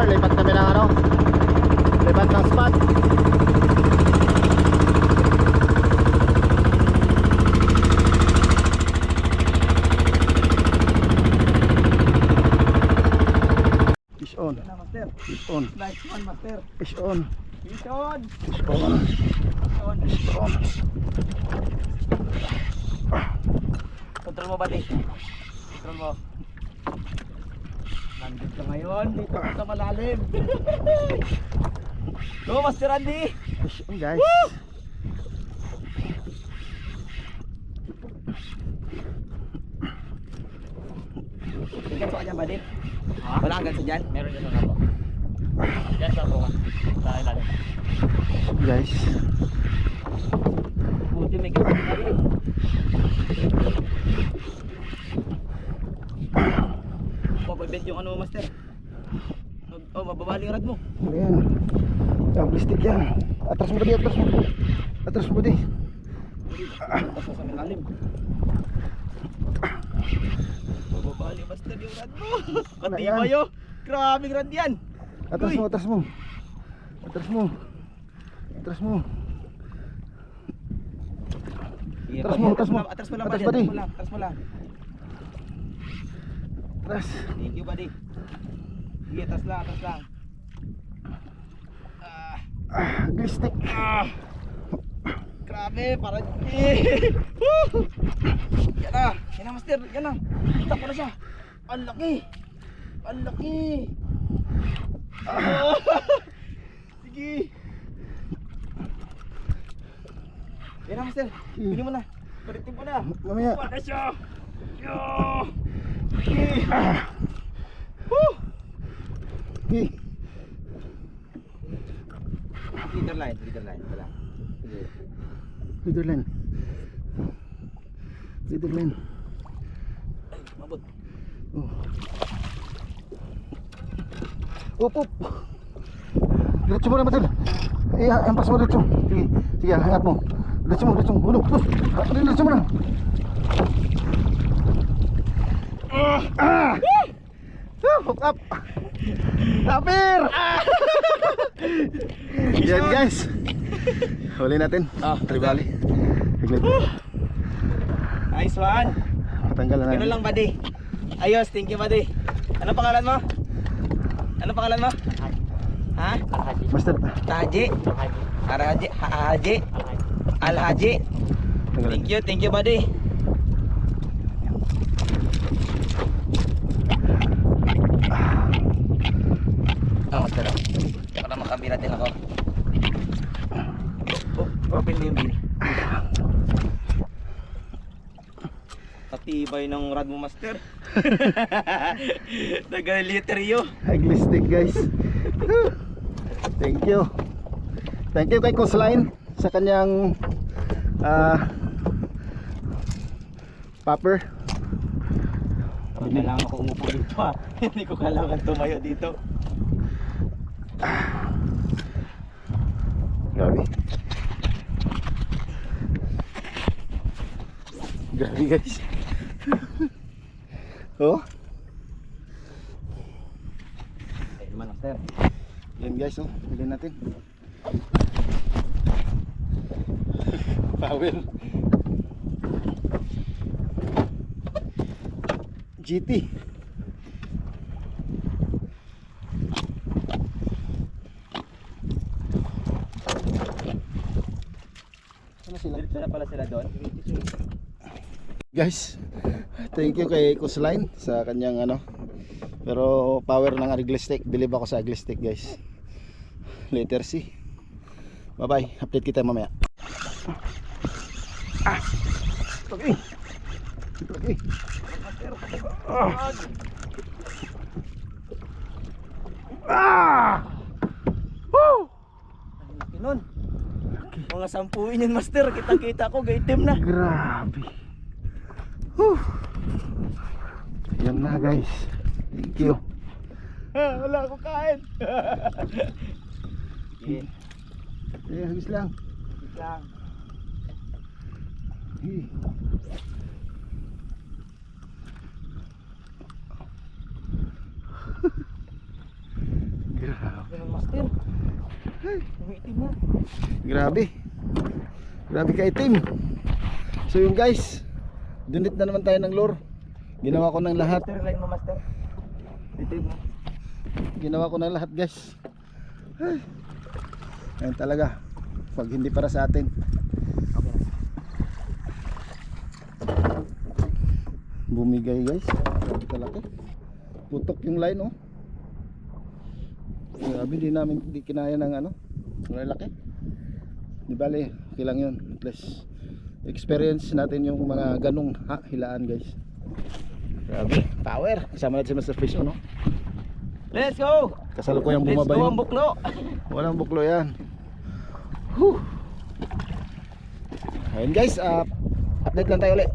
master, lipat kami ng ano, lipat ng spot. Fish on. Yan na, master. Fish on. Nice one, master. Fish on. Fish on. Fish on. Fish on. Control mo, buddy. Control mo. Nandito ka ngayon. Dito ka sa malalim. Go, Master Andy. Fish on, guys. Hanggang sa kanya, buddy. Wala hanggang sa dyan. Meron dyan sa po. Dyan sa po. Sa ilalim. Guys. Buti may kapatid na rin. Mababend yung ano, Master. Oh, mababali yung rad mo. Ayan. Plastic yan. Atras mo ba di? Atras mo. Atras mo ba di? Tapos sa malalim. Mababali, Master, yung rad mo. Katibay yun. Grabing rad yan. Atras mo, atras mo. Atras mo. Atras mo. Atras mo, atras mo. Atras mo lang, Atras, buddy. buddy. Atras mo lang. Atras. Thank you, buddy. Sige, atras lang, atras lang. Glistik. Grabe, parang yan na, yan na, Master, yan na. Kita ko na siya. Ang laki. Ang laki. Sige. Yan na, Master. Pili mo na. Balitin mo na. Mamaya. Wala siya. Yo. Sige. Woo. Hey. Leader line, wala. Sige. Leaderland. Leaderland. Ay, mabot. Oh. Up, up. Diretso mo na, Matil. Ampas mo diretso. Sige, sige, hangat mo. Diretso mo, diretso mo. Hulog, push. Diretso mo na. Hook up. Tapir. Yan, guys. Huli natin. Tribali. Higlit. Nice one. Patanggal na Ganun natin. lang, buddy. Ayos, thank you, buddy. Ano pangalan mo? Ano pangalan mo? Ha? Master. Taji? Haji? Haji? Alhaji? Tanggalan. Thank you, buddy. Master. Para makabila din ako. Open mo yung bini. Katibay ng rad mo, Master. Nag-literyo. Aglistic, guys. Thank you. Thank you kay Coastline sa kanyang popper. Hindi lang ako umupo dito, ha. Hindi ko kailangan tumayo dito. Grabe. Grabe, guys. Oh. Ayun naman, Master. Yan, guys, oh. Bilhin natin. Power. GT. Ano sila? Dito na pala sila doon. Guys, thank you kay Coastline sa kanyang ano. Pero power ng Aglistic, believe ako sa Aglistic, guys. Letter C. Bye bye, update kita mamaya. Okay. Okay. Woo! Nun. Mga 10 yun, Master. Kita-kita ko, gaitim na. Grabe. Yan na, guys. Thank you. Wala akong kain. Okay. Hagis lang. Wait lang. Umiitim na. Grabe. Grabe ka itim. So yung guys, dunit na naman tayo ng lure. Ginawa ko ng lahat. Master line mo, master. Itim mo. Ginawa ko ng lahat guys. Ay. Ayun talaga. Pag hindi para sa atin. Okay na. Bumigay guys. Grabe kalaki. Putok yung line oh. Grabe, hindi kinaya ng ano. Ang laki. Di bale, okay lang yun. At least experience natin yung mga ganong hilaan guys. Grabe, power. Kasama natin si Mr. Fish no? Let's go! Kasalukuyang Let's bumaba go yung ang buklo! walang buklo yan. Whew. Ayun guys, update lang tayo ulit.